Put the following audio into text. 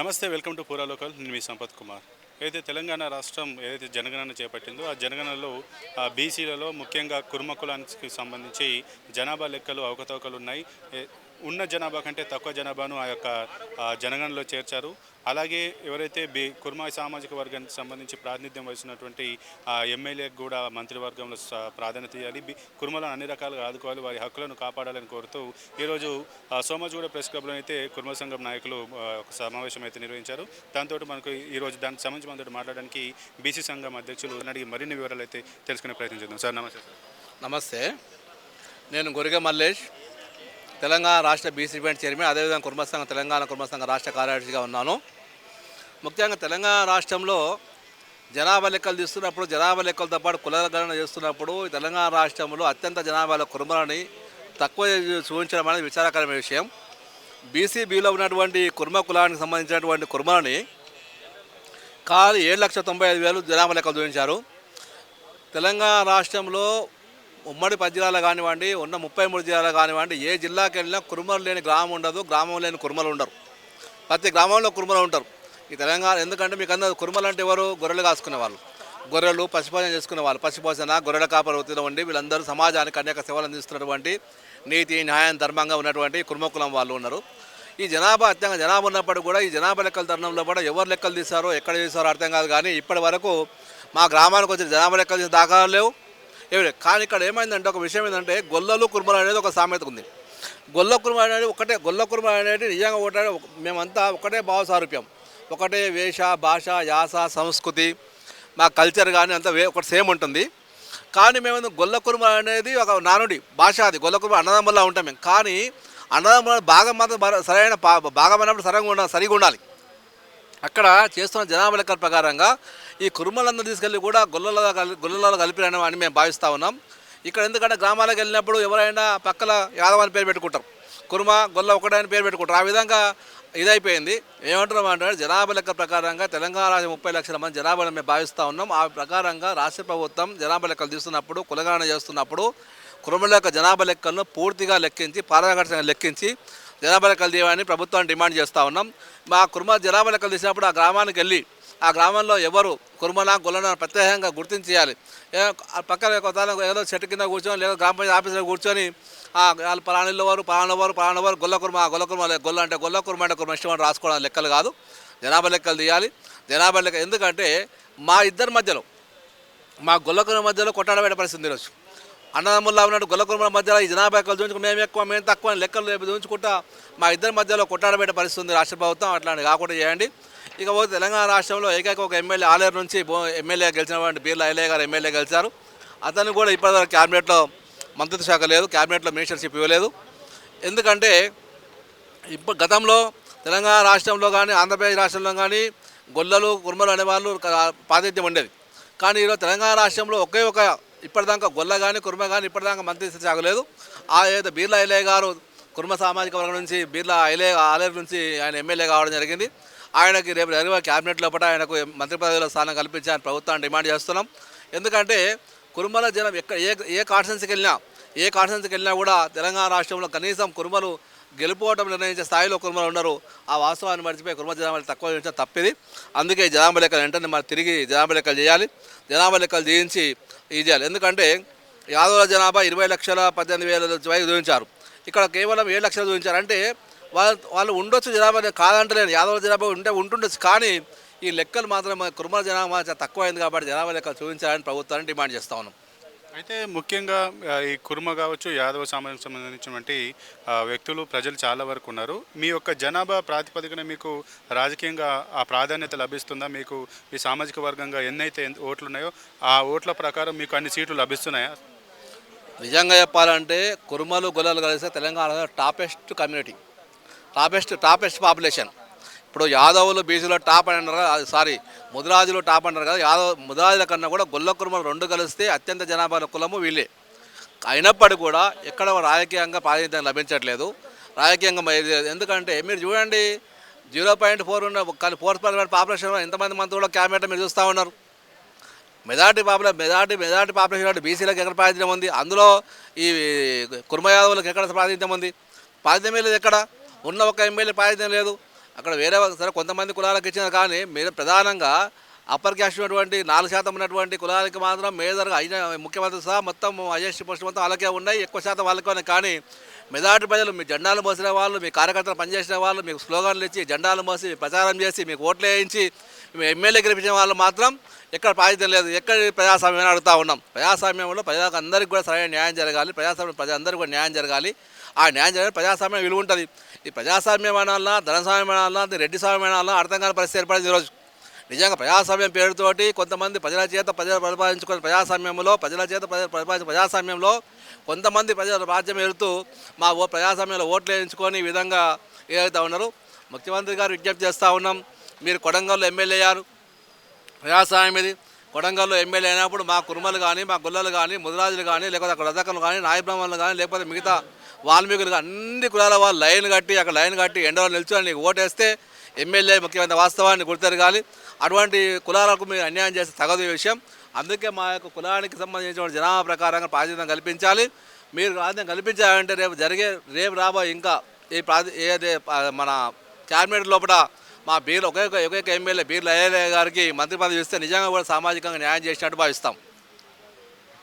నమస్తే, welcome to పూరా local. నేను మీ సంపత్ కుమార్. ఏదైతే తెలంగాణ రాష్ట్రం ఏదైతే జనగణన చేపట్టిందో ఆ జనగణనలో బీసీలలో ముఖ్యంగా కుర్మ కులానికి సంబంధించి జనాభా లెక్కలు అవకతవకలు ఉన్నాయి. ఉన్న జనాభా కంటే తక్కువ జనాభాను ఆ యొక్క జనగణనలో చేర్చారు. అలాగే ఎవరైతే కుర్మ సామాజిక వర్గానికి సంబంధించి ప్రాతినిధ్యం వహిస్తున్నటువంటి ఎమ్మెల్యేకి కూడా మంత్రివర్గంలో ప్రాధాన్యత ఇవ్వాలి. కుర్మలను అన్ని రకాలుగా ఆదుకోవాలి, వారి హక్కులను కాపాడాలని కోరుతూ ఈరోజు సోమాజిగూడ ప్రెస్ క్లబ్లో అయితే కుర్మ సంఘం నాయకులు ఒక సమావేశం అయితే నిర్వహించారు. దాంతో మనకు ఈరోజు దానికి సంబంధించి మనతో మాట్లాడడానికి బీసీ సంఘం అధ్యక్షులు అడిగి మరిన్ని వివరాలు అయితే తెలుసుకునే ప్రయత్నం చేద్దాం. సార్ నమస్తే. సార్ నమస్తే, నేను గొరిగ మల్లేష్, తెలంగాణ రాష్ట్ర బీసీ ఈవెంట్ చైర్మన్, అదేవిధంగా కుర్మ సంఘం తెలంగాణ కుర్మ సంఘం రాష్ట్ర కార్యదర్శిగా ఉన్నాను. ముఖ్యంగా తెలంగాణ రాష్ట్రంలో జనాభా లెక్కలు తీస్తున్నప్పుడు, జనాభా లెక్కలతో పాటు కులగణన చేస్తున్నప్పుడు తెలంగాణ రాష్ట్రంలో అత్యంత జనాభాలో కుర్మలని తక్కువ చూపించడం అనేది విచారకరమైన విషయం. బీసీబీలో ఉన్నటువంటి కుర్మ కులానికి సంబంధించినటువంటి కుర్మలని కాదు 7,95,000 జనాభా లెక్కలు చూపించారు. తెలంగాణ రాష్ట్రంలో ఉమ్మడి 10 జిల్లాలు కానివ్వండి, ఉన్న 33 జిల్లాలు కానివ్వండి, ఏ జిల్లాకి వెళ్ళినా కుర్మలు లేని గ్రామం ఉండదు, గ్రామం లేని కుర్మలు ఉండరు. ప్రతి గ్రామంలో కుర్మలు ఉంటారు ఈ తెలంగాణ. ఎందుకంటే మీకు అందరూ కుర్మలు అంటే ఎవరు? గొర్రెలు కాసుకునే వాళ్ళు, గొర్రెలు పశుపోషణ చేసుకునే వాళ్ళు, పశుపోషణ గొర్రెల కాపర వృత్తిలో ఉండి వీళ్ళందరూ సమాజానికి అనేక సేవలు అందిస్తున్నటువంటి నీతి న్యాయం ధర్మంగా ఉన్నటువంటి కుర్మ కులం వాళ్ళు ఉన్నారు. ఈ జనాభా అత్యంత జనాభా ఉన్నప్పటికీ కూడా ఈ జనాభా లెక్కల తరుణంలో కూడా ఎవరు లెక్కలు తీశారో ఎక్కడ తీశారో అర్థం కాదు. కానీ ఇప్పటి వరకు మా గ్రామానికి వచ్చిన జనాభా లెక్కలు తీసిన దాఖలాలు లేవు. కానీ ఇక్కడ ఏమైందంటే ఒక విషయం ఏంటంటే గొల్లలు కుర్మలు అనేది ఒక సామెత ఉంది. గొల్ల కుర్మ అనేది ఒకటే, గొల్ల కుర్మ అనేది నిజంగా ఒకటే, మేమంతా ఒకటే భావసారూప్యం, ఒకటే వేష భాష యాస సంస్కృతి, మా కల్చర్ కానీ అంతా ఒకటి సేమ్ ఉంటుంది. కానీ మేము గొల్ల కుర్మ అనేది ఒక నానుడి భాష, అది గొల్ల కుర్మ అన్నదమ్ములా ఉంటాం మేము. కానీ అన్నదమ్ముల భాగం మాత్రం సరైన భాగం అన్నప్పుడు సరిగా ఉండాలి. అక్కడ చేస్తున్న జనాభా లెక్కల ప్రకారంగా ఈ కుర్మలందరూ తీసుకెళ్ళి కూడా గొల్లలో కలిపిన అని మేము భావిస్తూ ఉన్నాం. ఇక్కడ ఎందుకంటే గ్రామాలకు వెళ్ళినప్పుడు ఎవరైనా పక్కల యాదవ్ అని పేరు పెట్టుకుంటారు, కుర్మ గొల్ల ఒకటే అని పేరు పెట్టుకుంటారు. ఆ విధంగా ఇదైపోయింది. ఏమంటున్నాం అంటే జనాభా లెక్క ప్రకారంగా తెలంగాణ రాష్ట్రం 30 లక్షల మంది జనాభాను మేము భావిస్తూ ఉన్నాం. ఆ ప్రకారంగా రాష్ట్ర ప్రభుత్వం జనాభా లెక్కలు తీస్తున్నప్పుడు, కులగణన చేస్తున్నప్పుడు కుర్మల యొక్క జనాభా లెక్కలను పూర్తిగా లెక్కించి, పారదర్శకంగా లెక్కించి జనాభా లెక్కలు తీయమని ప్రభుత్వాన్ని డిమాండ్ చేస్తూ ఉన్నాం. మా కుర్మ జనాభా లెక్కలు తీసినప్పుడు ఆ గ్రామానికి వెళ్ళి ఆ గ్రామంలో ఎవరు కుర్మల గొల్లన ప్రత్యేకంగా గుర్తించేయాలి. పక్కన ఏదో చెట్టు కింద కూర్చొని లేదా గ్రామ పంచాయతీ ఆఫీసులో కూర్చొని వాళ్ళు పలానిల్లో వారు గొల్ల కుర్మ గొల్ల అంటే గొల్ల కుర్మ అంటే కుర్మ ఇష్టం రాసుకోవడం లెక్కలు కాదు, జనాభా లెక్కలు తీయాలి. జనాభా లెక్క ఎందుకంటే మా ఇద్దరి మధ్యలో, మా గొల్ల కుర్మ మధ్యలో కొట్టాడబెట్టే పరిస్థితి ఈరోజు. అన్నదమ్ముల్లా ఉన్నట్టు గొల్ల కుర్మల మధ్యలో ఈ జనాభా లెక్కలు చూపించుకుంటే మేము ఎక్కువ మేము తక్కువ లెక్కలు చూపించుకుంటా మా ఇద్దరి మధ్యలో కొట్టాడబెట్టే పరిస్థితి ఉంది రాష్ట్ర ప్రభుత్వం. అట్లాంటి కాకుండా చేయండి. ఇకపోతే తెలంగాణ రాష్ట్రంలో ఏకైక ఒక ఎమ్మెల్యే ఆలేరు నుంచి ఎమ్మెల్యే గెలిచినటువంటి బీర్లా ఐలయ్య గారు ఎమ్మెల్యే గెలిచారు. అతను కూడా ఇప్పటివరకు క్యాబినెట్లో మంత్రిత్వ శాఖ లేదు, క్యాబినెట్లో మినిస్టర్షిప్ ఇవ్వలేదు. ఎందుకంటే ఇప్పుడు గతంలో తెలంగాణ రాష్ట్రంలో కానీ ఆంధ్రప్రదేశ్ రాష్ట్రంలో కానీ గొల్లలు కుర్మలు అనేవాళ్ళు ప్రాతినిధ్యం ఉండేది. కానీ ఈరోజు తెలంగాణ రాష్ట్రంలో ఒకే ఒక ఇప్పటిదాకా గొల్ల కానీ కుర్మ కానీ ఇప్పటిదాకా మంత్రిత్వ శాఖ లేదు. ఏదైతే బీర్లా ఐలయ్య గారు కుర్మ సామాజిక వర్గం నుంచి బీర్లా ఆలేరు నుంచి ఆయన ఎమ్మెల్యే కావడం జరిగింది. ఆయనకి రేపు జరిగే క్యాబినెట్ లోపల ఆయనకు మంత్రి పదవిలో స్థానం కల్పించాలని ప్రభుత్వాన్ని డిమాండ్ చేస్తున్నాం. ఎందుకంటే కుర్మల జనం ఏ కాన్స్టిట్యున్సీకి వెళ్ళినా కూడా తెలంగాణ రాష్ట్రంలో కనీసం కుర్మలు గెలుపోవటం నిర్ణయించే స్థాయిలో కుర్మలు ఉన్నారు. ఆ వాస్తవాన్ని మర్చిపోయి కుర్మ జనాభాలు తక్కువ చేయడం తప్పిది. అందుకే జనాభా లెక్కలు వెంటనే మరి తిరిగి జనాభా లెక్కలు చేయాలి, జనాభా లెక్కలు చేయించి ఇది చేయాలి. ఎందుకంటే యాదవుల జనాభా 20,18,000 చూపించారు, ఇక్కడ కేవలం 7 లక్షలు చూపించారు. అంటే వాళ్ళు ఉండొచ్చు, జనాభా కాదంటలేను, యాదవుల జనాభా ఉంటుండొచ్చు. కానీ ఈ లెక్కలు మాత్రం కుర్మల జనాభా తక్కువ అయింది కాబట్టి జనాభా లెక్కలు చూపించాలని ప్రభుత్వాన్ని డిమాండ్ చేస్తూ ఉన్నాం. అయితే ముఖ్యంగా ఈ కుర్మ కావచ్చు, యాదవ సామాజిక సంబంధించినటువంటి వ్యక్తులు ప్రజలు చాలా వరకు ఉన్నారు. మీ యొక్క జనాభా ప్రాతిపదికన మీకు రాజకీయంగా ఆ ప్రాధాన్యత లభిస్తుందా? మీకు ఈ సామాజిక వర్గంగా ఎన్నైతే ఓట్లు ఉన్నాయో ఆ ఓట్ల ప్రకారం మీకు అన్ని సీట్లు లభిస్తున్నాయా? నిజంగా చెప్పాలంటే కుర్మలు గొల్లలు కలిస్తే తెలంగాణలో టాపెస్ట్ కమ్యూనిటీ, టాపెస్ట్ పాపులేషన్. ఇప్పుడు యాదవులు బీసీలో టాప్ అని అంటారు, సారీ ముదిరాజులు టాప్ అంటారు కదా. ముదిరాజుల కన్నా కూడా గొల్ల కుర్మలు రెండు కలిస్తే అత్యంత జనాభా కులము వీళ్ళే. అయినప్పటికీ కూడా ఎక్కడ రాజకీయంగా ప్రాతినిధ్యం లభించట్లేదు. రాజకీయంగా ఎందుకంటే మీరు చూడండి 0.4 ఉన్న 4% పాపులేషన్ ఎంతమంది మంత్రులు క్యాబినెట్ మీరు చూస్తూ ఉన్నారు. మెజార్టీ పాపులేషన్ బీసీలకు ఎక్కడ ప్రాతినిధ్యం ఉంది? అందులో ఈ కుర్మ యాదవులకు ఎక్కడ ప్రాతినిధ్యం ఉంది? ప్రాతినిధ్యం లేదు. ఎక్కడ ఉన్న ఒక ఎమ్మెల్యే ప్రాతినిధ్యం లేదు. అక్కడ వేరే సరే కొంతమంది కులాలకు ఇచ్చినారు, కానీ మీరు ప్రధానంగా అప్పర్ క్యాస్ట్ ఉన్నటువంటి 4% ఉన్నటువంటి కులాలకి మాత్రం మేజర్గా అయిన ముఖ్యమంత్రి సహా మొత్తం ఐఎస్టీ పోస్ట్ మొత్తం వాళ్ళకే ఉన్నాయి, ఎక్కువ శాతం వాళ్ళకే ఉన్నాయి. కానీ మెజార్టీ ప్రజలు మీ జెండాలు మోసిన వాళ్ళు, మీ కార్యకర్తలు పనిచేసిన వాళ్ళు, మీకు స్లోగన్లు ఇచ్చి జెండాలు మోసి ప్రచారం చేసి మీకు ఓట్లు వేయించి మీ ఎమ్మెల్యే గెలిపించిన వాళ్ళు మాత్రం ఎక్కడ ప్రాతిథ్యం లేదు. ఎక్కడ ప్రజాస్వామ్యం అడుగుతూ ఉన్నాం. ప్రజాస్వామ్యంలో ప్రజలకు అందరికీ కూడా సరైన న్యాయం జరగాలి, ప్రజాస్వామ్యం ప్రజలందరికీ కూడా న్యాయం జరగాలి. ఆ న్యాయం జరగాలి, ప్రజాస్వామ్యం విలువ ఉంటుంది. ఈ ప్రజాస్వామ్యం అనాలన్నా, ధనస్వామ్యం అనాలన్నా, రెడ్డి స్వామ్యం అనాలన్నా అర్థం కాని పరిస్థితి ఏర్పడింది ఈరోజు. నిజంగా ప్రజాస్వామ్యం పేరుతోటి కొంతమంది ప్రజల చేత ప్రజలు పరిపాలించుకునే ప్రజాస్వామ్యంలో, ప్రజల చేత పరిపాలించే ప్రజాస్వామ్యంలో కొంతమంది ప్రజల రాజ్యం ఎడుతూ మా ప్రజాస్వామ్యంలో ఓట్లు వేయించుకొని ఈ విధంగా ఏదైతే ఉన్నారు. ముఖ్యమంత్రి గారు విజ్ఞప్తి చేస్తూ ఉన్నాం, మీరు కొడంగల్లో ఎమ్మెల్యే అయ్యారు, ప్రజాస్వామ్యం ఇది. కొడంగల్లో ఎమ్మెల్యే అయినప్పుడు మా కుర్మలు కానీ, మా గుల్లలు కానీ, ముదిరాజులు కానీ, లేకపోతే అక్కడ రజకలు కానీ, నాయ బ్రాహ్మణులు కానీ, లేకపోతే మిగతా వాల్మీకులు కానీ అన్ని కులాల వాళ్ళు లైన్ కట్టి అక్కడ లైన్ కట్టి ఎండలో నిల్చొని నీకు ఓటేస్తే ఎమ్మెల్యే ముఖ్యమైన వాస్తవాన్ని గుర్తెరగాలి. అటువంటి కులాలకు మీరు అన్యాయం చేస్తే తగదు విషయం. అందుకే మా యొక్క కులానికి సంబంధించిన జనాభా ప్రకారంగా ప్రాతినిధ్యం కల్పించాలి. మీరు ప్రాతినిధ్యం కల్పించాలంటే రేపు రాబోయే ఇంకా ఏదే మన క్యాబినెట్ లోపల మా ఒకే ఎమ్మెల్యే బీర్ల అయ్యయ్య గారికి మంత్రి పదవి ఇస్తే నిజంగా కూడా సామాజికంగా న్యాయం చేసినట్టు భావిస్తాం.